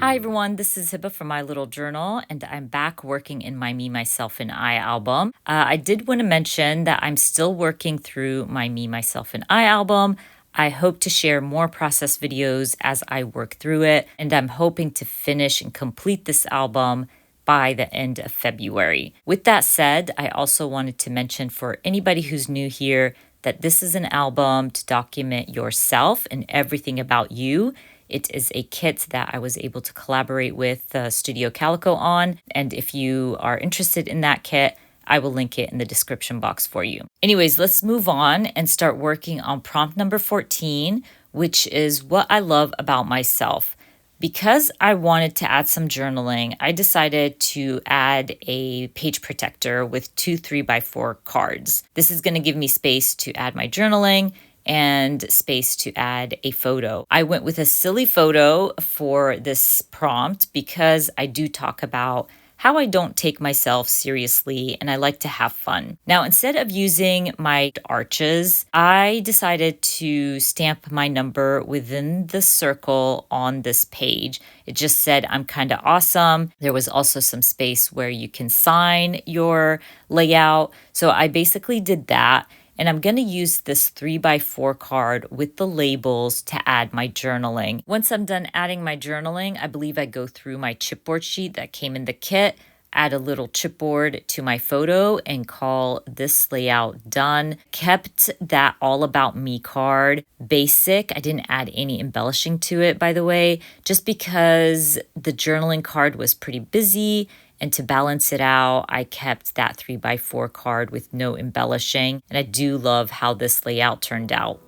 Hi everyone, this is Hiba from My Little Journal, and I'm back working in my Me, Myself, and I album. I did want to mention that I'm still working through my Me, Myself, and I album. I hope to share more process videos as I work through it, and I'm hoping to finish and complete this album by the end of February. With that said, I also wanted to mention for anybody who's new here that this is an album to document yourself and everything about you. It is a kit that I was able to collaborate with Studio Calico on. And if you are interested in that kit, I will link it in the description box for you. Anyways, let's move on and start working on prompt number 14, which is what I love about myself. Because I wanted to add some journaling, I decided to add a page protector with two 3x4 cards. This is going to give me space to add my journaling and space to add a photo. I went with a silly photo for this prompt because I do talk about how I don't take myself seriously and I like to have fun. Now, instead of using my arches, I decided to stamp my number within the circle on this page. It just said, I'm kind of awesome. There was also some space where you can sign your layout. So I basically did that. And I'm going to use this 3x4 card with the labels to add my journaling. Once I'm done adding my journaling, I believe I go through my chipboard sheet that came in the kit, add a little chipboard to my photo, and call this layout done. Kept that All About Me card basic. I didn't add any embellishing to it, by the way, just because the journaling card was pretty busy. And to balance it out, I kept that 3x4 card with no embellishing. And I do love how this layout turned out.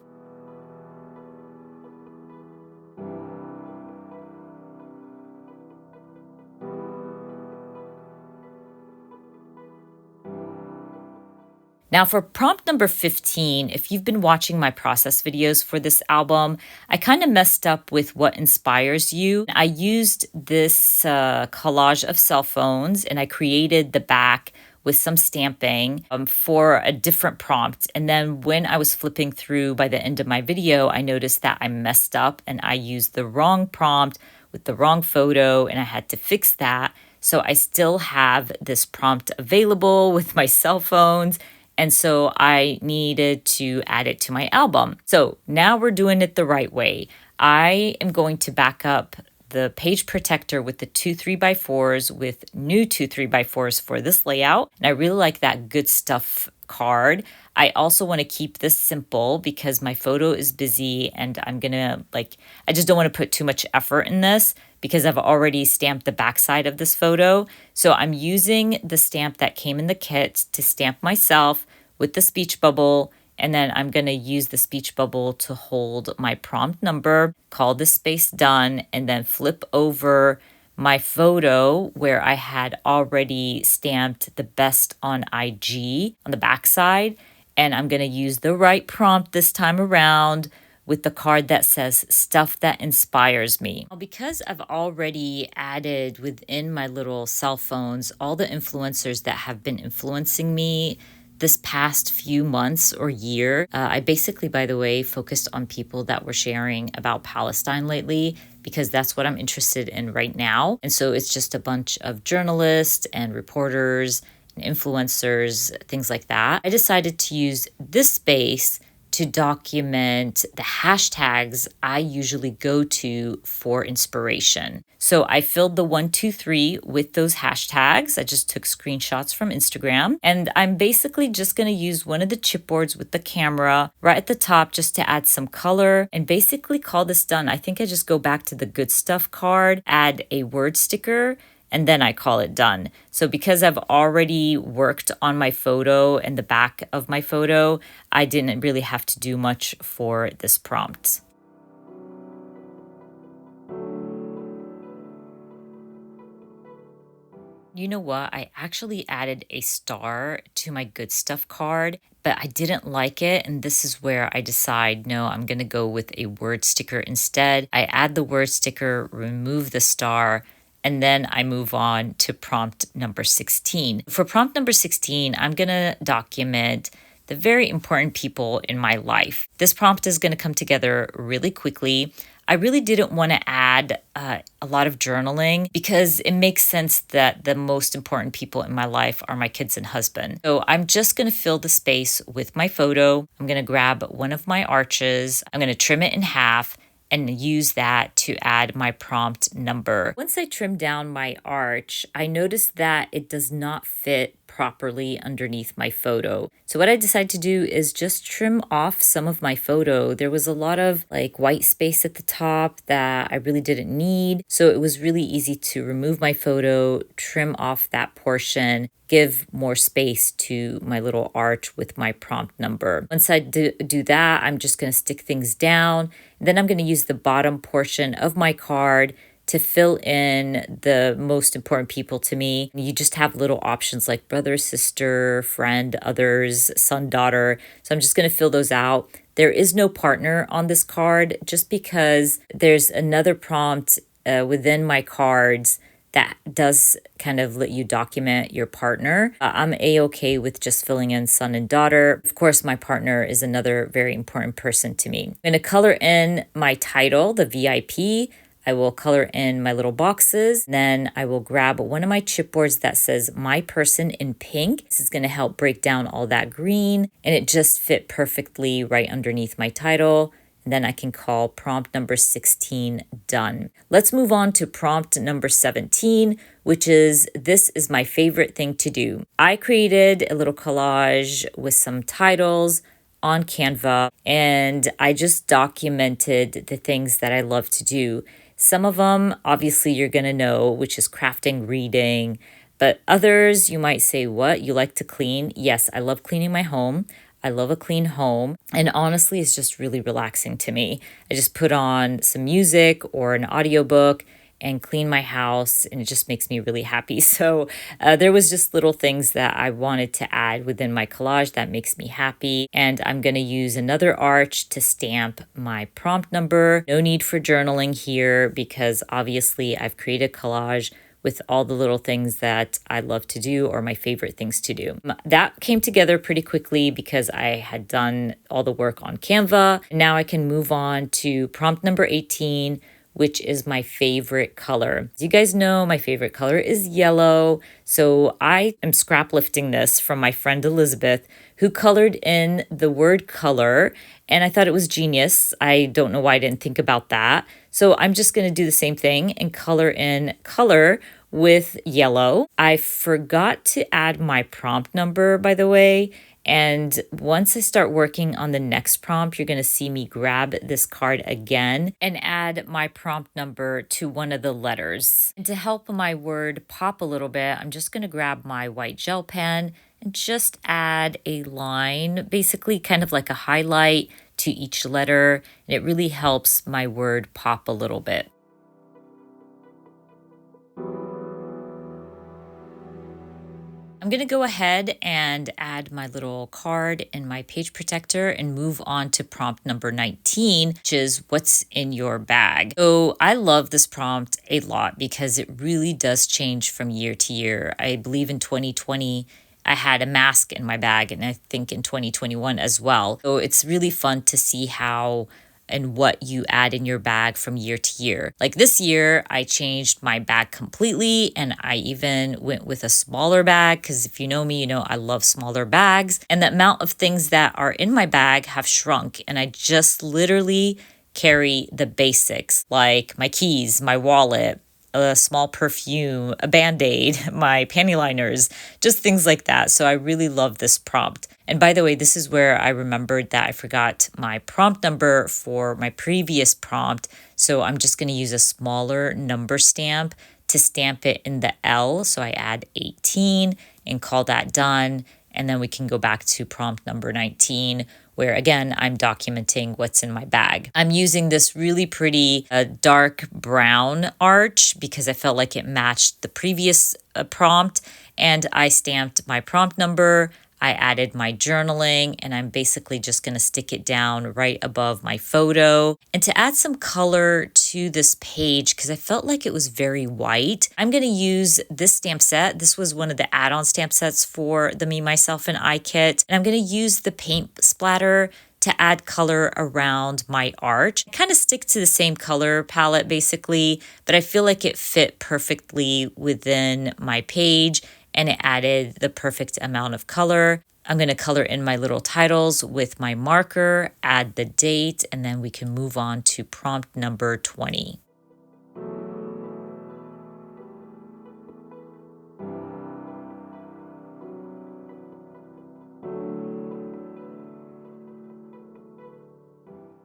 Now for prompt number 15, if you've been watching my process videos for this album, I kind of messed up with what inspires you. I used this collage of cell phones and I created the back with some stamping for a different prompt. And then when I was flipping through by the end of my video, I noticed that I messed up and I used the wrong prompt with the wrong photo and I had to fix that. So I still have this prompt available with my cell phones. And so I needed to add it to my album. So now we're doing it the right way. I am going to back up the page protector with the two 3x4s with new two 3x4s for this layout. And I really like that Good Stuff card. I also want to keep this simple because my photo is busy and I just don't want to put too much effort in this because I've already stamped the backside of this photo. So I'm using the stamp that came in the kit to stamp myself with the speech bubble. And then I'm going to use the speech bubble to hold my prompt number, call this space done, and then flip over my photo where I had already stamped the best on IG on the backside. And I'm going to use the right prompt this time around with the card that says stuff that inspires me. Because I've already added within my little cell phones all the influencers that have been influencing me this past few months or year. I basically, by the way, focused on people that were sharing about Palestine lately because that's what I'm interested in right now. And so it's just a bunch of journalists and reporters and influencers, things like that. I decided to use this space to document the hashtags I usually go to for inspiration. So I filled the 1, 2, 3 with those hashtags. I just took screenshots from Instagram. And I'm basically just going to use one of the chipboards with the camera right at the top just to add some color and basically call this done. I think I just go back to the Good Stuff card, add a word sticker, and then I call it done. So because I've already worked on my photo and the back of my photo, I didn't really have to do much for this prompt. You know what? I actually added a star to my Good Stuff card, but I didn't like it. And this is where I decide, no, I'm going to go with a word sticker instead. I add the word sticker, remove the star, and then I move on to prompt number 16. For prompt number 16, I'm going to document the very important people in my life. This prompt is going to come together really quickly. I really didn't want to add a lot of journaling because it makes sense that the most important people in my life are my kids and husband. So I'm just going to fill the space with my photo. I'm going to grab one of my arches. I'm going to trim it in half and use that to add my prompt number. Once I trim down my arch, I noticed that it does not fit properly underneath my photo. So what I decided to do is just trim off some of my photo. There was a lot of like white space at the top that I really didn't need. So it was really easy to remove my photo, trim off that portion, give more space to my little arch with my prompt number. Once I do that, I'm just going to stick things down. Then I'm going to use the bottom portion of my card to fill in the most important people to me. You just have little options like brother, sister, friend, others, son, daughter. So I'm just going to fill those out. There is no partner on this card just because there's another prompt within my cards that does kind of let you document your partner. I'm a-okay with just filling in son and daughter. Of course, my partner is another very important person to me. I'm going to color in my title, the VIP. I will color in my little boxes. Then I will grab one of my chipboards that says my person in pink. This is going to help break down all that green, and it just fit perfectly right underneath my title. And then I can call prompt number 16 done. Let's move on to prompt number 17, which is this is my favorite thing to do. I created a little collage with some titles on Canva, and I just documented the things that I love to do. Some of them, obviously, you're going to know, which is crafting, reading, but others you might say, what? You like to clean? Yes, I love cleaning my home. I love a clean home. And honestly, it's just really relaxing to me. I just put on some music or an audiobook and clean my house, and it just makes me really happy. So there was just little things that I wanted to add within my collage that makes me happy. And I'm going to use another arch to stamp my prompt number. No need for journaling here because obviously I've created a collage with all the little things that I love to do or my favorite things to do. That came together pretty quickly because I had done all the work on Canva. Now I can move on to prompt number 18, which is my favorite color. As you guys know, my favorite color is yellow. So I am scrap lifting this from my friend Elizabeth, who colored in the word color. And I thought it was genius. I don't know why I didn't think about that. So I'm just going to do the same thing and color in color with yellow. I forgot to add my prompt number, by the way. And once I start working on the next prompt, you're going to see me grab this card again and add my prompt number to one of the letters. And to help my word pop a little bit, I'm just going to grab my white gel pen and just add a line, basically kind of like a highlight to each letter. And it really helps my word pop a little bit. I'm going to go ahead and add my little card in my page protector and move on to prompt number 19, which is what's in your bag. So I love this prompt a lot because it really does change from year to year. I believe in 2020, I had a mask in my bag, and I think in 2021 as well. So it's really fun to see how and what you add in your bag from year to year. Like this year, I changed my bag completely, and I even went with a smaller bag because if you know me, you know I love smaller bags. And the amount of things that are in my bag have shrunk, and I just literally carry the basics like my keys, my wallet, a small perfume, a Band-Aid, my panty liners, just things like that. So I really love this prompt. And by the way, this is where I remembered that I forgot my prompt number for my previous prompt. So I'm just going to use a smaller number stamp to stamp it in the L. So I add 18 and call that done. And then we can go back to prompt number 19, where again, I'm documenting what's in my bag. I'm using this really pretty dark brown arch because I felt like it matched the previous prompt. And I stamped my prompt number. I added my journaling, and I'm basically just going to stick it down right above my photo. And to add some color to this page, because I felt like it was very white, I'm going to use this stamp set. This was one of the add-on stamp sets for the Me, Myself, and I kit. And I'm going to use the paint splatter to add color around my arch. I kind of stick to the same color palette basically, but I feel like it fit perfectly within my page and it added the perfect amount of color. I'm going to color in my little titles with my marker, add the date, and then we can move on to prompt number 20.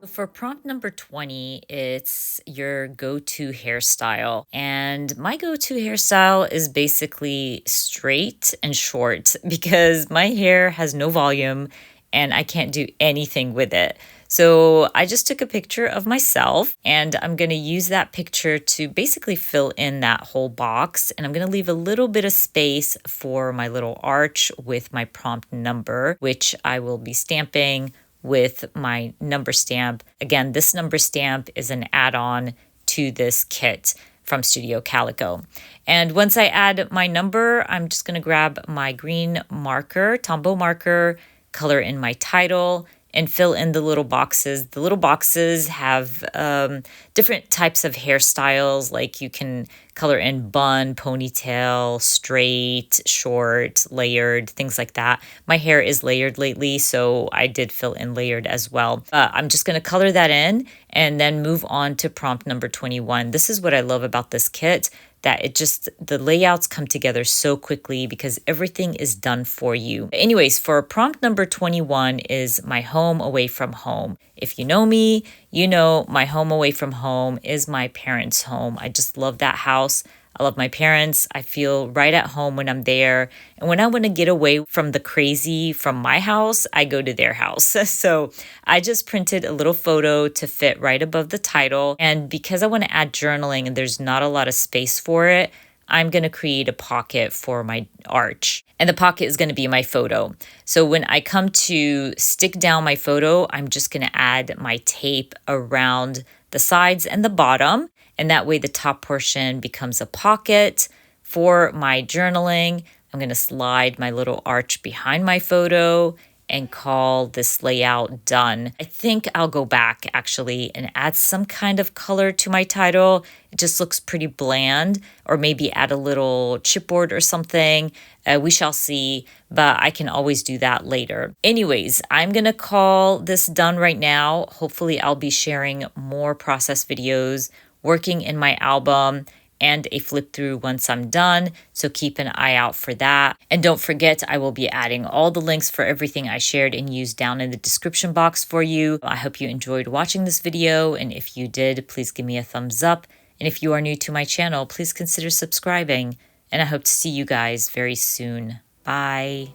For prompt number 20, it's your go-to hairstyle. And my go-to hairstyle is basically straight and short because my hair has no volume and I can't do anything with it. So I just took a picture of myself and I'm going to use that picture to basically fill in that whole box. And I'm going to leave a little bit of space for my little arch with my prompt number, which I will be stamping with my number stamp. Again, this number stamp is an add-on to this kit from Studio Calico. And once I add my number, I'm just going to grab my green marker, Tombow marker, color in my title, and fill in the little boxes. The little boxes have different types of hairstyles, like you can color in bun, ponytail, straight, short, layered, things like that. My hair is layered lately, so I did fill in layered as well. I'm just going to color that in and then move on to prompt number 21. This is what I love about this kit, that the layouts come together so quickly because everything is done for you. Anyways, for prompt number 21 is my home away from home. If you know me, you know my home away from home is my parents' home. I just love that house. I love my parents. I feel right at home when I'm there. And when I want to get away from the crazy from my house, I go to their house. So I just printed a little photo to fit right above the title. And because I want to add journaling and there's not a lot of space for it, I'm going to create a pocket for my arch. And the pocket is going to be my photo. So when I come to stick down my photo, I'm just going to add my tape around the sides and the bottom. And that way the top portion becomes a pocket for my journaling. I'm going to slide my little arch behind my photo and call this layout done. I think I'll go back actually and add some kind of color to my title. It just looks pretty bland, or maybe add a little chipboard or something. We shall see, but I can always do that later. Anyways, I'm going to call this done right now. Hopefully I'll be sharing more process videos working in my album and a flip through once I'm done. So keep an eye out for that. And don't forget, I will be adding all the links for everything I shared and used down in the description box for you. I hope you enjoyed watching this video. And if you did, please give me a thumbs up. And if you are new to my channel, please consider subscribing. And I hope to see you guys very soon. Bye.